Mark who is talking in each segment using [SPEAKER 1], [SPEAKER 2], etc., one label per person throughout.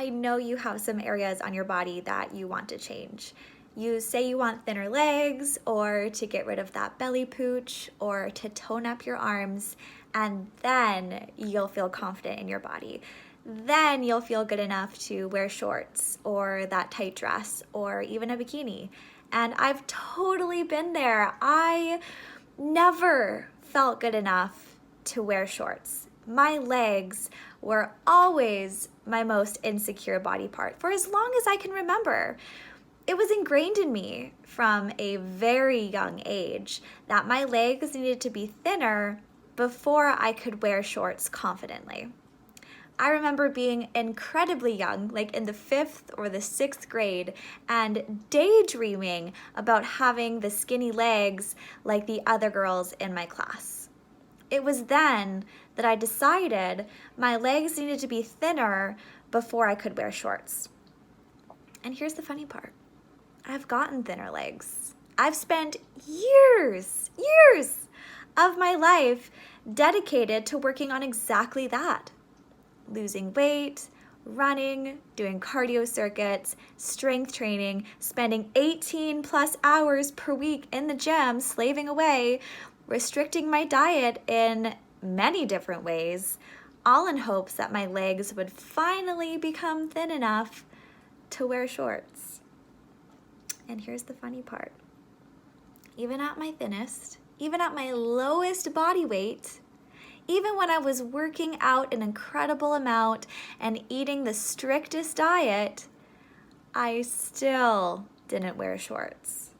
[SPEAKER 1] I know you have some areas on your body that you want to change. You say you want thinner legs, or to get rid of that belly pooch, or to tone up your arms, and then you'll feel confident in your body. Then you'll feel good enough to wear shorts or that tight dress or even a bikini. And I've totally been there. I never felt good enough to wear shorts. My legs were always my most insecure body part for as long as I can remember. It was ingrained in me from a very young age that my legs needed to be thinner before I could wear shorts confidently. I remember being incredibly young, like in the 5th or the 6th grade, and daydreaming about having the skinny legs like the other girls in my class. It was then that I decided my legs needed to be thinner before I could wear shorts. And here's the funny part. I've gotten thinner legs. I've spent years of my life dedicated to working on exactly that. Losing weight, running, doing cardio circuits, strength training, spending 18 plus hours per week in the gym, slaving away, restricting my diet in many different ways, all in hopes that my legs would finally become thin enough to wear shorts. And here's the funny part. Even at my thinnest, even at my lowest body weight, even when I was working out an incredible amount and eating the strictest diet, I still didn't wear shorts.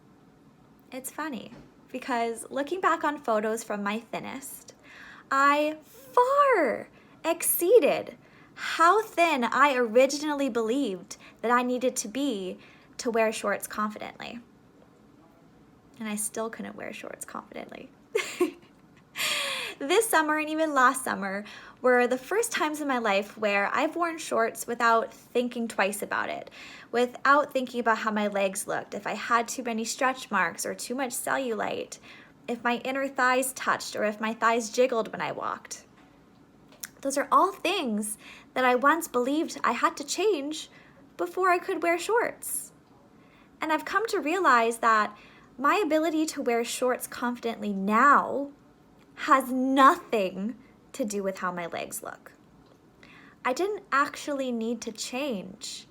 [SPEAKER 1] It's funny because looking back on photos from my thinnest, I far exceeded how thin I originally believed that I needed to be to wear shorts confidently. And I still couldn't wear shorts confidently. This summer and even last summer were the first times in my life where I've worn shorts without thinking twice about it, without thinking about how my legs looked, if I had too many stretch marks or too much cellulite, if my inner thighs touched or if my thighs jiggled when I walked. Those are all things that I once believed I had to change before I could wear shorts. And I've come to realize that my ability to wear shorts confidently now has nothing to do with how my legs look. I didn't actually need to change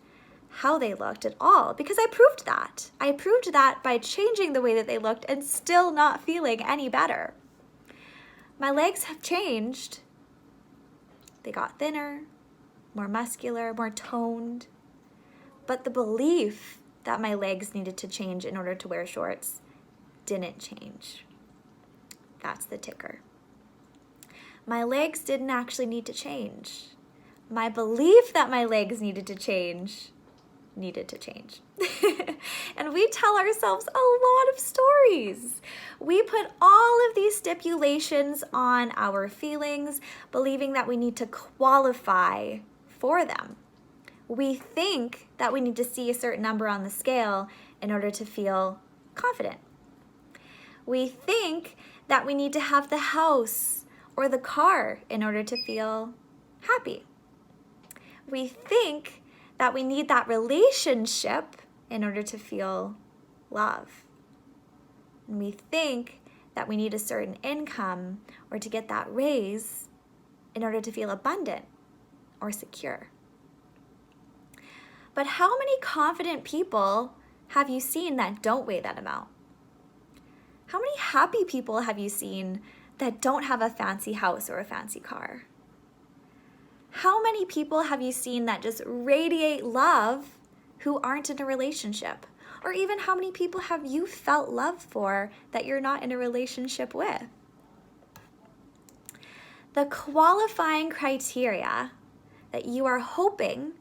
[SPEAKER 1] how they looked at all because I proved that. I proved that by changing the way that they looked and still not feeling any better. My legs have changed. They got thinner, more muscular, more toned. But the belief that my legs needed to change in order to wear shorts didn't change. That's the ticker. My legs didn't actually need to change. My belief that my legs needed to change. And we tell ourselves a lot of stories. We put all of these stipulations on our feelings, believing that we need to qualify for them. We think that we need to see a certain number on the scale in order to feel confident. We think that we need to have the house or the car in order to feel happy. We think that we need that relationship in order to feel love. And we think that we need a certain income or to get that raise in order to feel abundant or secure. But how many confident people have you seen that don't weigh that amount? How many happy people have you seen that don't have a fancy house or a fancy car? How many people have you seen that just radiate love who aren't in a relationship? Or even how many people have you felt love for that you're not in a relationship with? The qualifying criteria that you are hoping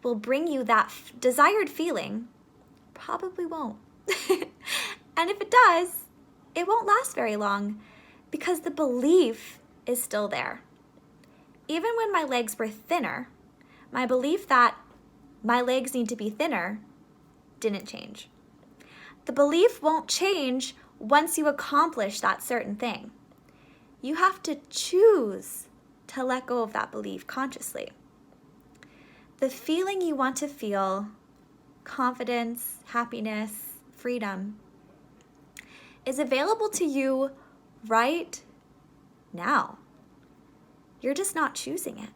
[SPEAKER 1] will bring you that desired feeling probably won't. And if it does, it won't last very long because the belief is still there. Even when my legs were thinner, my belief that my legs need to be thinner didn't change. The belief won't change once you accomplish that certain thing. You have to choose to let go of that belief consciously. the feeling you want to feel, confidence, happiness, freedom, is available to you right now. You're just not choosing it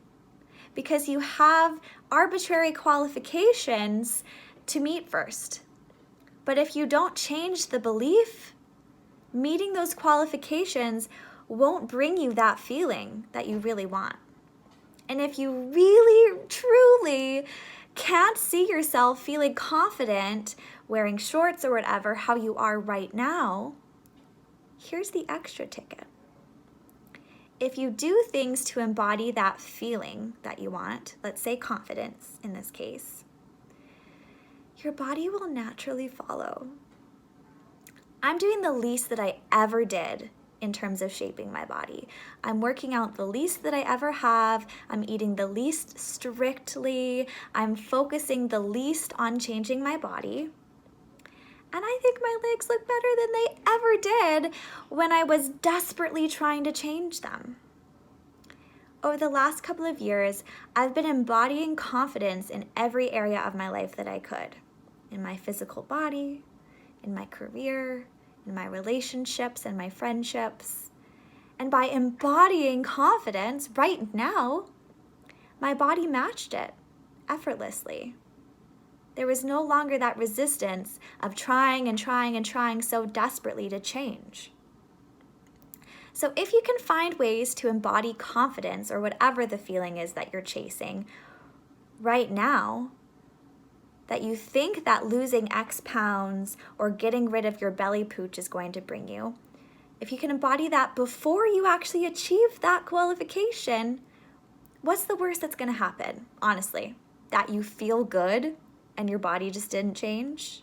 [SPEAKER 1] because you have arbitrary qualifications to meet first. But if you don't change the belief, meeting those qualifications won't bring you that feeling that you really want. And if you really, truly can't see yourself feeling confident wearing shorts or whatever, how you are right now, here's the extra ticket. If you do things to embody that feeling that you want, let's say confidence in this case, your body will naturally follow. I'm doing the least that I ever did in terms of shaping my body. I'm working out the least that I ever have. I'm eating the least strictly. I'm focusing the least on changing my body. And I think my legs look better than they ever did when I was desperately trying to change them. Over the last couple of years, I've been embodying confidence in every area of my life that I could. In my physical body, in my career, in my relationships and my friendships. And by embodying confidence right now, my body matched it effortlessly. There was no longer that resistance of trying and trying and trying so desperately to change. So if you can find ways to embody confidence or whatever the feeling is that you're chasing right now, that you think that losing X pounds or getting rid of your belly pooch is going to bring you, if you can embody that before you actually achieve that qualification, what's the worst that's going to happen, honestly? That you feel good and your body just didn't change?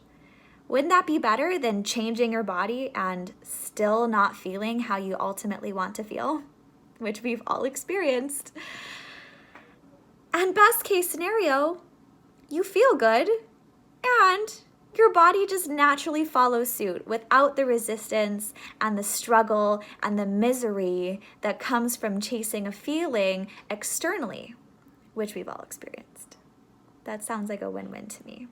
[SPEAKER 1] Wouldn't that be better than changing your body and still not feeling how you ultimately want to feel, which we've all experienced? And best case scenario, you feel good and your body just naturally follows suit without the resistance and the struggle and the misery that comes from chasing a feeling externally, which we've all experienced. That sounds like a win-win to me.